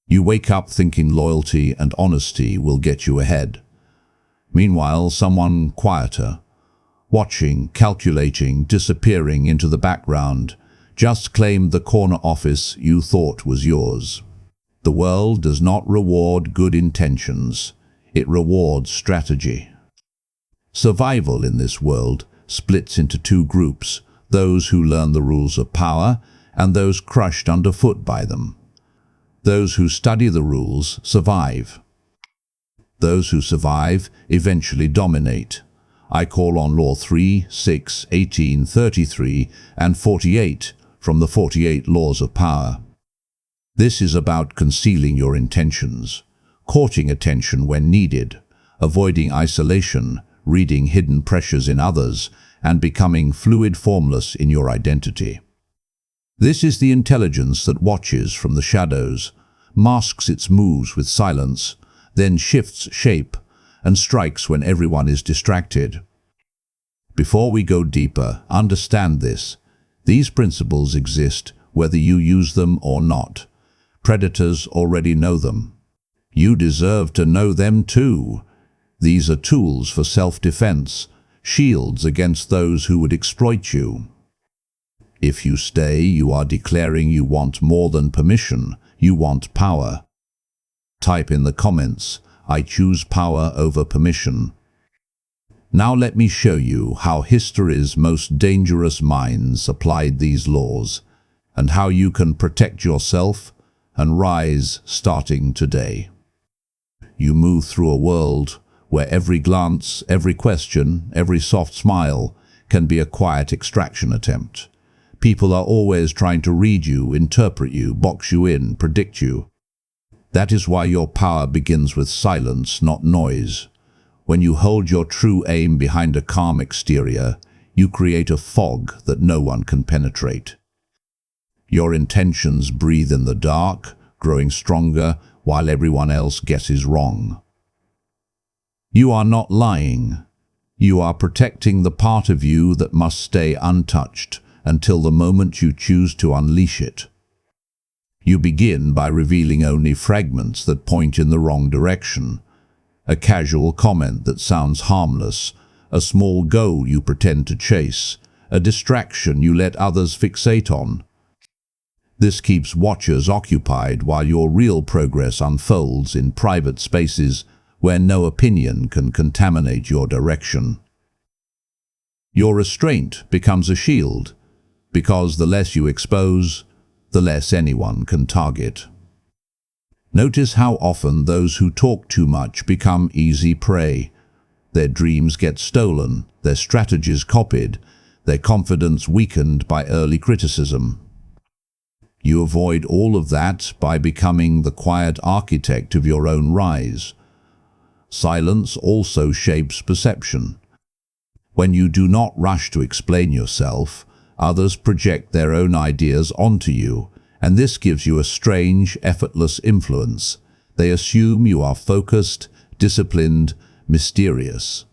You wake up thinking loyalty and honesty will get you ahead. Meanwhile, someone quieter, watching, calculating, disappearing into the background, just claimed the corner office you thought was yours. The world does not reward good intentions. It rewards strategy. Survival in this world splits into two groups, those who learn the rules of power and those crushed underfoot by them. Those who study the rules survive. Those who survive eventually dominate. I call on Law 3, 6, 18, 33, and 48 from the 48 Laws of Power. This is about concealing your intentions, courting attention when needed, avoiding isolation, reading hidden pressures in others, and becoming fluid formless in your identity. This is the intelligence that watches from the shadows, masks its moves with silence, then shifts shape and strikes when everyone is distracted. Before we go deeper, understand this. These principles exist whether you use them or not. Predators already know them. You deserve to know them too. These are tools for self-defense, shields against those who would exploit you. If you stay, you are declaring you want more than permission. You want power. Type in the comments, I choose power over permission. Now let me show you how history's most dangerous minds applied these laws, and how you can protect yourself and rise starting today. You move through a world where every glance, every question, every soft smile can be a quiet extraction attempt. People are always trying to read you, interpret you, box you in, predict you. That is why your power begins with silence, not noise. When you hold your true aim behind a calm exterior, you create a fog that no one can penetrate. Your intentions breathe in the dark, growing stronger while everyone else guesses wrong. You are not lying. You are protecting the part of you that must stay untouched until the moment you choose to unleash it. You begin by revealing only fragments that point in the wrong direction. A casual comment that sounds harmless, a small goal you pretend to chase, a distraction you let others fixate on. This keeps watchers occupied while your real progress unfolds in private spaces where no opinion can contaminate your direction. Your restraint becomes a shield, because the less you expose, the less anyone can target. Notice how often those who talk too much become easy prey. Their dreams get stolen, their strategies copied, their confidence weakened by early criticism. You avoid all of that by becoming the quiet architect of your own rise. Silence also shapes perception. When you do not rush to explain yourself, others project their own ideas onto you, and this gives you a strange, effortless influence. They assume you are focused, disciplined, mysterious.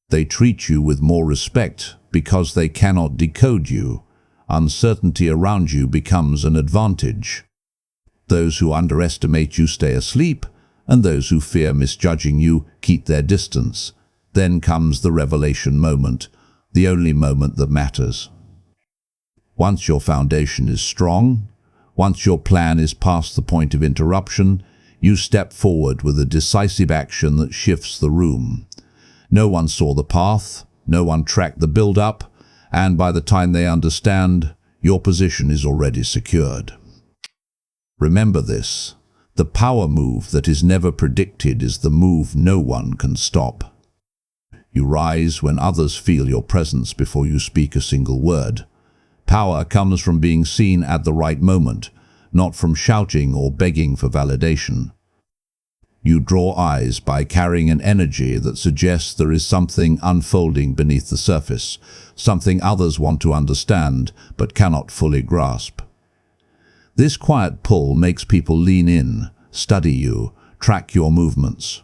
They treat you with more respect because they cannot decode you. Uncertainty around you becomes an advantage. Those who underestimate you stay asleep, and those who fear misjudging you keep their distance. Then comes the revelation moment, the only moment that matters. Once your foundation is strong, once your plan is past the point of interruption, you step forward with a decisive action that shifts the room. No one saw the path, no one tracked the build-up, and by the time they understand, your position is already secured. Remember this, the power move that is never predicted is the move no one can stop. You rise when others feel your presence before you speak a single word. Power comes from being seen at the right moment, not from shouting or begging for validation. You draw eyes by carrying an energy that suggests there is something unfolding beneath the surface, something others want to understand but cannot fully grasp. This quiet pull makes people lean in, study you, track your movements.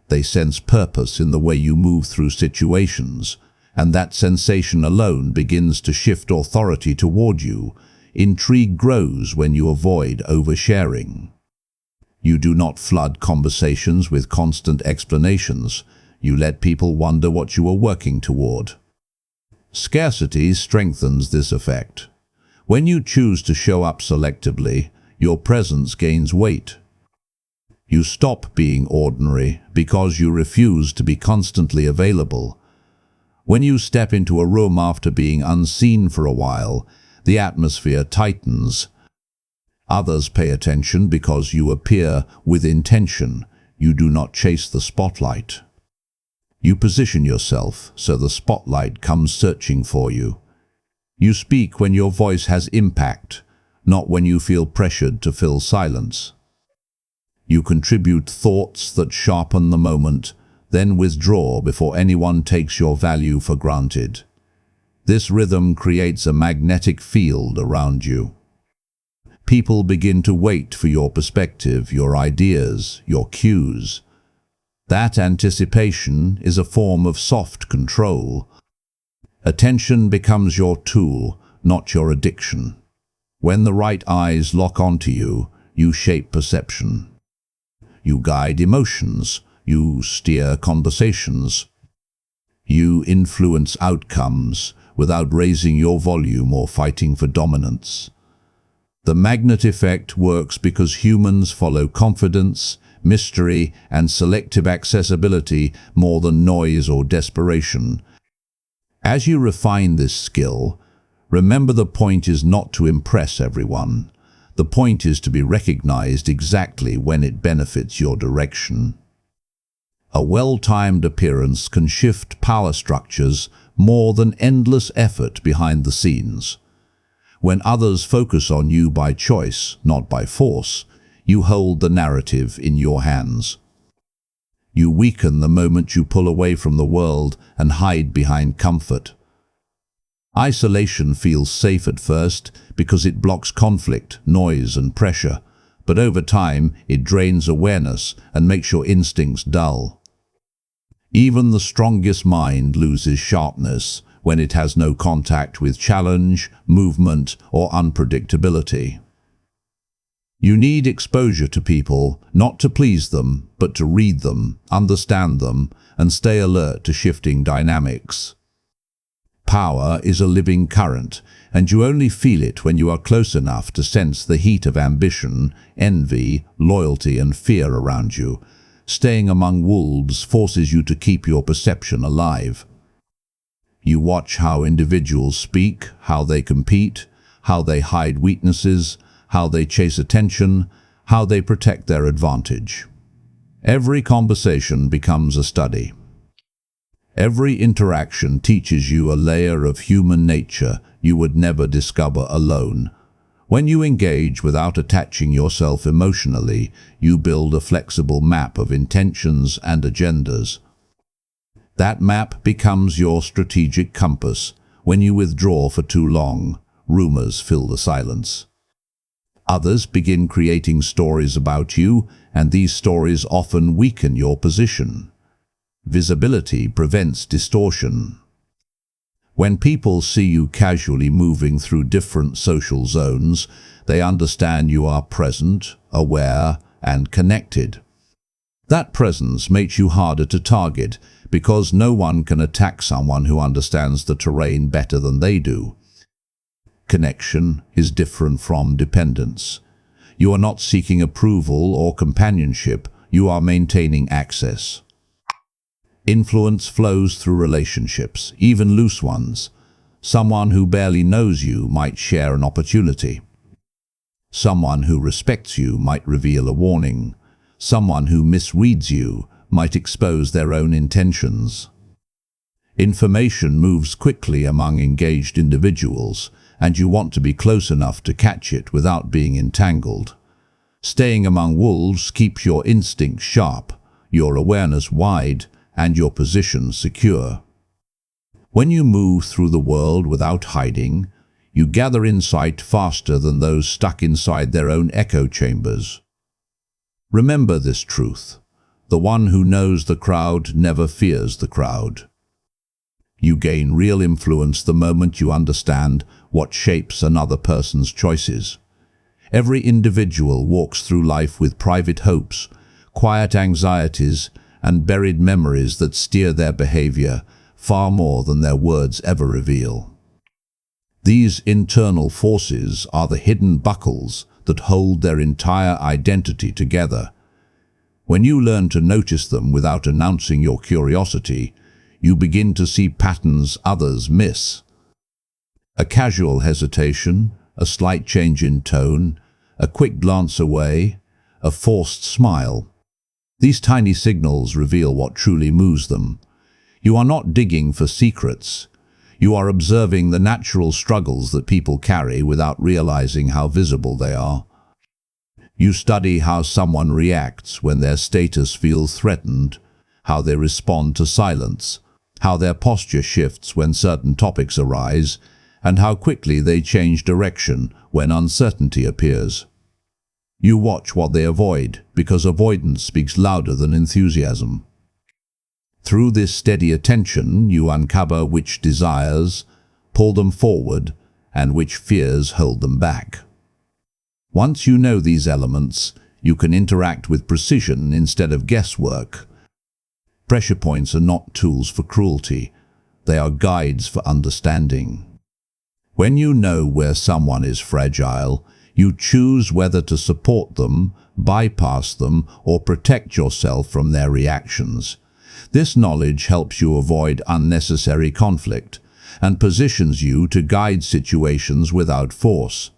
They sense purpose in the way you move through situations, and that sensation alone begins to shift authority toward you. Intrigue grows when you avoid oversharing. You do not flood conversations with constant explanations. You let people wonder what you are working toward. Scarcity strengthens this effect. When you choose to show up selectively, your presence gains weight. You stop being ordinary because you refuse to be constantly available. When you step into a room after being unseen for a while, the atmosphere tightens. Others pay attention because you appear with intention. You do not chase the spotlight. You position yourself so the spotlight comes searching for you. You speak when your voice has impact, not when you feel pressured to fill silence. You contribute thoughts that sharpen the moment, then withdraw before anyone takes your value for granted. This rhythm creates a magnetic field around you. People begin to wait for your perspective, your ideas, your cues. That anticipation is a form of soft control. Attention becomes your tool, not your addiction. When the right eyes lock onto you, you shape perception. You guide emotions. You steer conversations. You influence outcomes without raising your volume or fighting for dominance. The magnet effect works because humans follow confidence, mystery, and selective accessibility more than noise or desperation. As you refine this skill, remember the point is not to impress everyone. The point is to be recognized exactly when it benefits your direction. A well-timed appearance can shift power structures more than endless effort behind the scenes. When others focus on you by choice, not by force, you hold the narrative in your hands. You weaken the moment you pull away from the world and hide behind comfort. Isolation feels safe at first because it blocks conflict, noise, and pressure, but over time it drains awareness and makes your instincts dull. Even the strongest mind loses sharpness when it has no contact with challenge, movement, or unpredictability. You need exposure to people, not to please them, but to read them, understand them, and stay alert to shifting dynamics. Power is a living current, and you only feel it when you are close enough to sense the heat of ambition, envy, loyalty, and fear around you. Staying among wolves forces you to keep your perception alive. You watch how individuals speak, how they compete, how they hide weaknesses, how they chase attention, how they protect their advantage. Every conversation becomes a study. Every interaction teaches you a layer of human nature you would never discover alone. When you engage without attaching yourself emotionally, you build a flexible map of intentions and agendas. That map becomes your strategic compass. When you withdraw for too long, rumors fill the silence. Others begin creating stories about you, and these stories often weaken your position. Visibility prevents distortion. When people see you casually moving through different social zones, they understand you are present, aware, and connected. That presence makes you harder to target because no one can attack someone who understands the terrain better than they do. Connection is different from dependence. You are not seeking approval or companionship, you are maintaining access. Influence flows through relationships, even loose ones. Someone who barely knows you might share an opportunity. Someone who respects you might reveal a warning. Someone who misreads you might expose their own intentions. Information moves quickly among engaged individuals, and you want to be close enough to catch it without being entangled. Staying among wolves keeps your instincts sharp, your awareness wide, and your position secure. When you move through the world without hiding, you gather insight faster than those stuck inside their own echo chambers. Remember this truth: the one who knows the crowd never fears the crowd. You gain real influence the moment you understand what shapes another person's choices. Every individual walks through life with private hopes, quiet anxieties, and buried memories that steer their behavior far more than their words ever reveal. These internal forces are the hidden buckles that hold their entire identity together. When you learn to notice them without announcing your curiosity, you begin to see patterns others miss. A casual hesitation, a slight change in tone, a quick glance away, a forced smile. These tiny signals reveal what truly moves them. You are not digging for secrets. You are observing the natural struggles that people carry without realizing how visible they are. You study how someone reacts when their status feels threatened, how they respond to silence, how their posture shifts when certain topics arise, and how quickly they change direction when uncertainty appears. You watch what they avoid, because avoidance speaks louder than enthusiasm. Through this steady attention, you uncover which desires pull them forward and which fears hold them back. Once you know these elements, you can interact with precision instead of guesswork. Pressure points are not tools for cruelty. They are guides for understanding. When you know where someone is fragile, you choose whether to support them, bypass them, or protect yourself from their reactions. This knowledge helps you avoid unnecessary conflict and positions you to guide situations without force.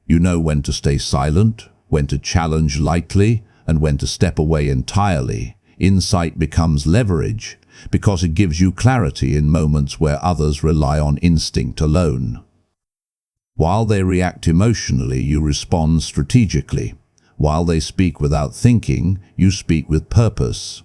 You know when to stay silent, when to challenge lightly, and when to step away entirely. Insight becomes leverage because it gives you clarity in moments where others rely on instinct alone. While they react emotionally, you respond strategically. While they speak without thinking, you speak with purpose.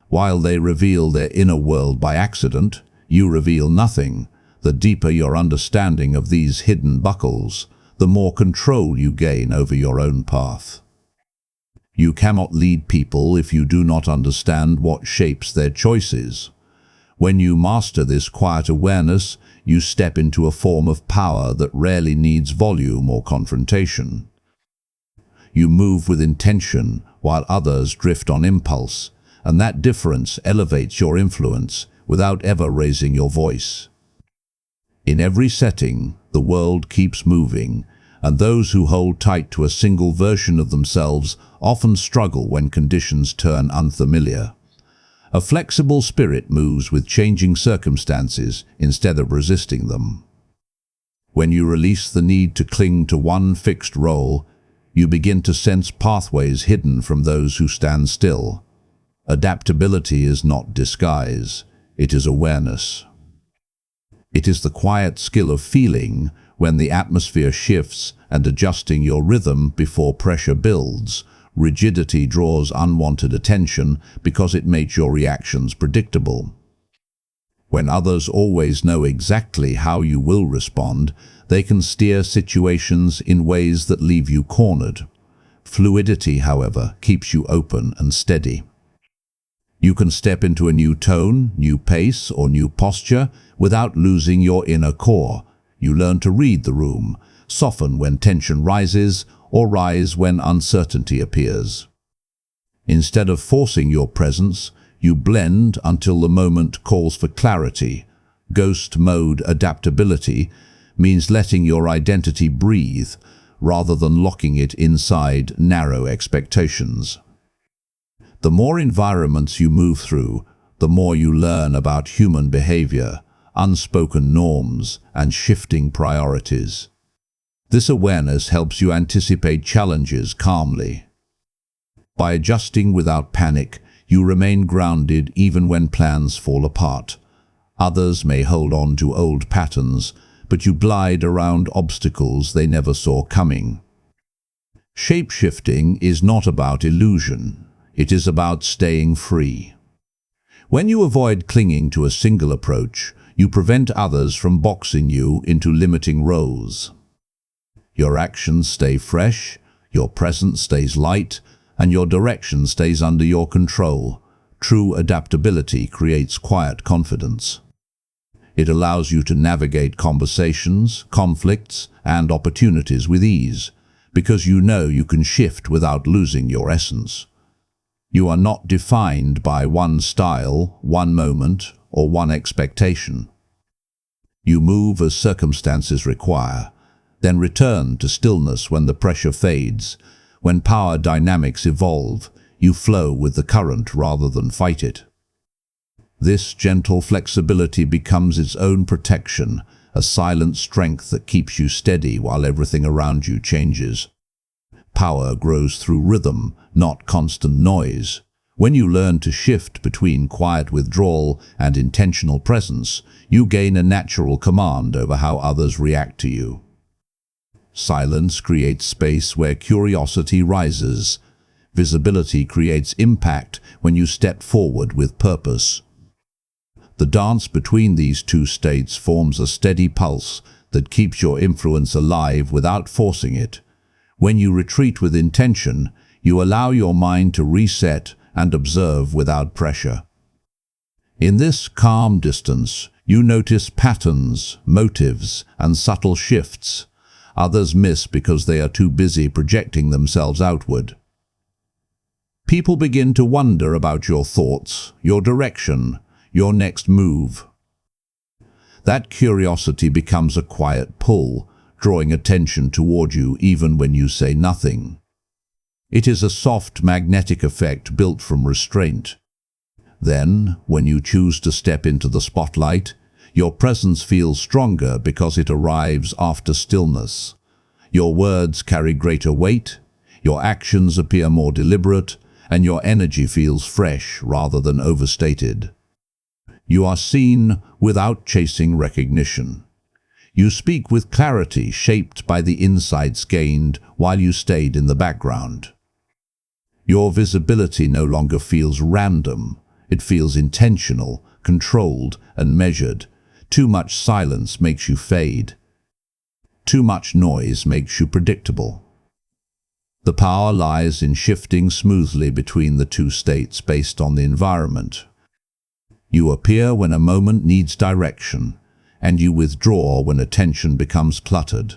While they reveal their inner world by accident, you reveal nothing. The deeper your understanding of these hidden buckles, the more control you gain over your own path. You cannot lead people if you do not understand what shapes their choices. When you master this quiet awareness, you step into a form of power that rarely needs volume or confrontation. You move with intention while others drift on impulse, and that difference elevates your influence without ever raising your voice. In every setting, the world keeps moving, and those who hold tight to a single version of themselves often struggle when conditions turn unfamiliar. A flexible spirit moves with changing circumstances instead of resisting them. When you release the need to cling to one fixed role, you begin to sense pathways hidden from those who stand still. Adaptability is not disguise, it is awareness. It is the quiet skill of feeling when the atmosphere shifts and adjusting your rhythm before pressure builds. Rigidity draws unwanted attention because it makes your reactions predictable. When others always know exactly how you will respond, they can steer situations in ways that leave you cornered. Fluidity, however, keeps you open and steady. You can step into a new tone, new pace, or new posture without losing your inner core. You learn to read the room, soften when tension rises, or rise when uncertainty appears. Instead of forcing your presence, you blend until the moment calls for clarity. Ghost mode adaptability means letting your identity breathe rather than locking it inside narrow expectations. The more environments you move through, the more you learn about human behavior, unspoken norms, and shifting priorities. This awareness helps you anticipate challenges calmly. By adjusting without panic, you remain grounded even when plans fall apart. Others may hold on to old patterns, but you glide around obstacles they never saw coming. Shape-shifting is not about illusion. It is about staying free. When you avoid clinging to a single approach, you prevent others from boxing you into limiting roles. Your actions stay fresh, your presence stays light, and your direction stays under your control. True adaptability creates quiet confidence. It allows you to navigate conversations, conflicts, and opportunities with ease, because you know you can shift without losing your essence. You are not defined by one style, one moment, or one expectation. You move as circumstances require, then return to stillness when the pressure fades. When power dynamics evolve, you flow with the current rather than fight it. This gentle flexibility becomes its own protection, a silent strength that keeps you steady while everything around you changes. Power grows through rhythm, not constant noise. When you learn to shift between quiet withdrawal and intentional presence, you gain a natural command over how others react to you. Silence creates space where curiosity rises. Visibility creates impact when you step forward with purpose. The dance between these two states forms a steady pulse that keeps your influence alive without forcing it. When you retreat with intention, you allow your mind to reset and observe without pressure. In this calm distance, you notice patterns, motives, and subtle shifts. Others miss because they are too busy projecting themselves outward. People begin to wonder about your thoughts, your direction, your next move. That curiosity becomes a quiet pull, drawing attention toward you even when you say nothing. It is a soft magnetic effect built from restraint. Then, when you choose to step into the spotlight, your presence feels stronger because it arrives after stillness. Your words carry greater weight, your actions appear more deliberate, and your energy feels fresh rather than overstated. You are seen without chasing recognition. You speak with clarity shaped by the insights gained while you stayed in the background. Your visibility no longer feels random. It feels intentional, controlled, and measured. Too much silence makes you fade. Too much noise makes you predictable. The power lies in shifting smoothly between the two states based on the environment. You appear when a moment needs direction, and you withdraw when attention becomes cluttered.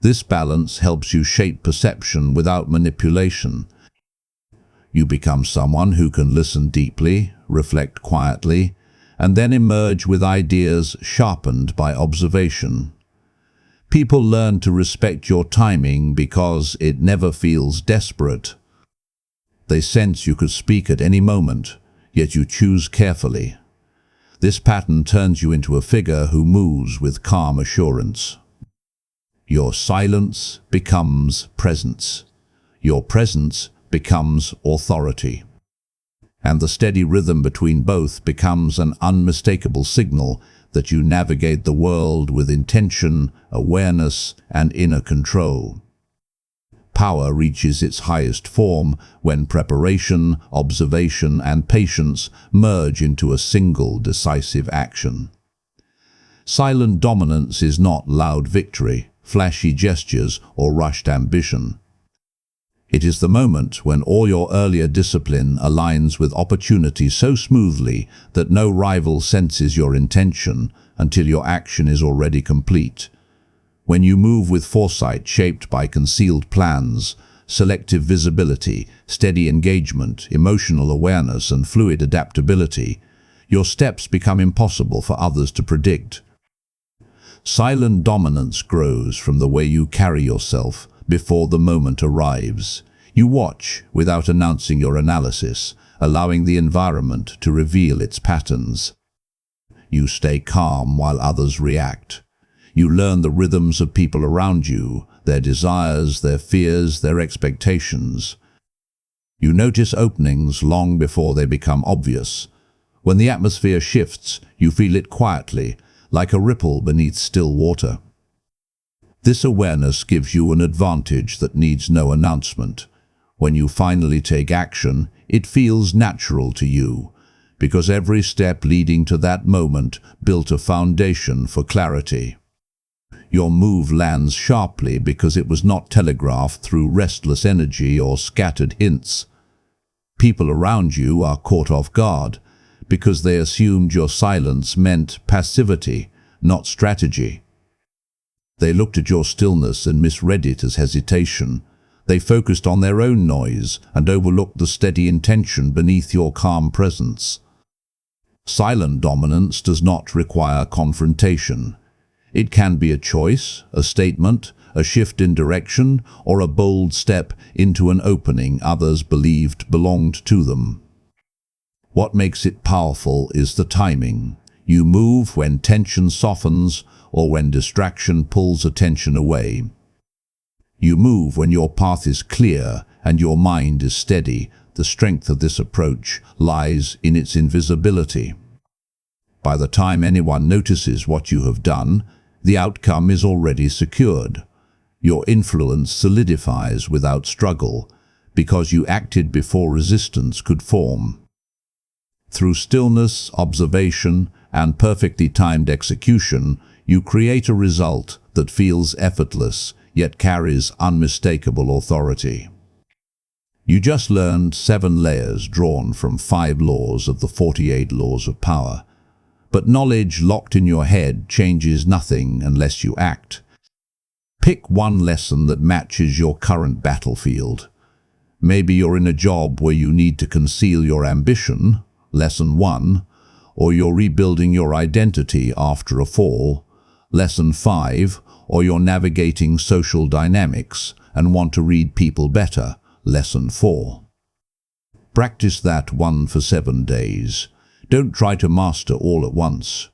This balance helps you shape perception without manipulation. You become someone who can listen deeply, reflect quietly, and then emerge with ideas sharpened by observation. People learn to respect your timing because it never feels desperate. They sense you could speak at any moment, yet you choose carefully. This pattern turns you into a figure who moves with calm assurance. Your silence becomes presence. Your presence becomes authority. And the steady rhythm between both becomes an unmistakable signal that you navigate the world with intention, awareness, and inner control. Power reaches its highest form when preparation, observation, and patience merge into a single decisive action. Silent dominance is not loud victory, flashy gestures, or rushed ambition. It is the moment when all your earlier discipline aligns with opportunity so smoothly that no rival senses your intention until your action is already complete. When you move with foresight shaped by concealed plans, selective visibility, steady engagement, emotional awareness, and fluid adaptability, your steps become impossible for others to predict. Silent dominance grows from the way you carry yourself before the moment arrives. You watch without announcing your analysis, allowing the environment to reveal its patterns. You stay calm while others react. You learn the rhythms of people around you, their desires, their fears, their expectations. You notice openings long before they become obvious. When the atmosphere shifts, you feel it quietly, like a ripple beneath still water. This awareness gives you an advantage that needs no announcement. When you finally take action, it feels natural to you, because every step leading to that moment built a foundation for clarity. Your move lands sharply because it was not telegraphed through restless energy or scattered hints. People around you are caught off guard, because they assumed your silence meant passivity, not strategy. They looked at your stillness and misread it as hesitation. They focused on their own noise and overlooked the steady intention beneath your calm presence. Silent dominance does not require confrontation. It can be a choice, a statement, a shift in direction, or a bold step into an opening others believed belonged to them. What makes it powerful is the timing. You move when tension softens or when distraction pulls attention away. You move when your path is clear and your mind is steady. The strength of this approach lies in its invisibility. By the time anyone notices what you have done, the outcome is already secured. Your influence solidifies without struggle, because you acted before resistance could form. Through stillness, observation, and perfectly timed execution, you create a result that feels effortless, yet carries unmistakable authority. You just learned 7 layers drawn from 5 laws of the 48 laws of power. But knowledge locked in your head changes nothing unless you act. Pick one lesson that matches your current battlefield. Maybe you're in a job where you need to conceal your ambition, lesson 1, or you're rebuilding your identity after a fall, lesson 5, or you're navigating social dynamics and want to read people better, lesson 4. Practice that one for 7 days. Don't try to master all at once.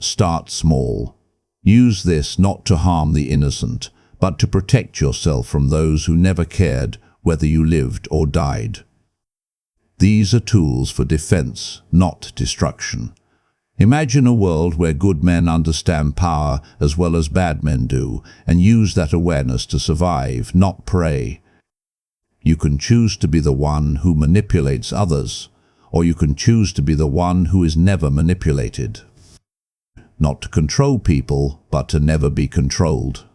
Start small. Use this not to harm the innocent, but to protect yourself from those who never cared whether you lived or died. These are tools for defense, not destruction. Imagine a world where good men understand power as well as bad men do, and use that awareness to survive, not prey. You can choose to be the one who manipulates others, or you can choose to be the one who is never manipulated. Not to control people, but to never be controlled.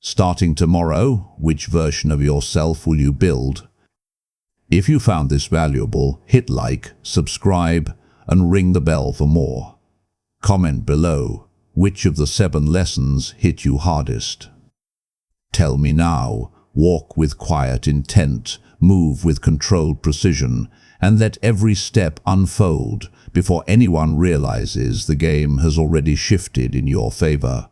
Starting tomorrow, which version of yourself will you build? If you found this valuable, hit like, subscribe, and ring the bell for more. Comment below, which of the 7 lessons hit you hardest? Tell me now. Walk with quiet intent, move with controlled precision, and let every step unfold before anyone realizes the game has already shifted in your favor.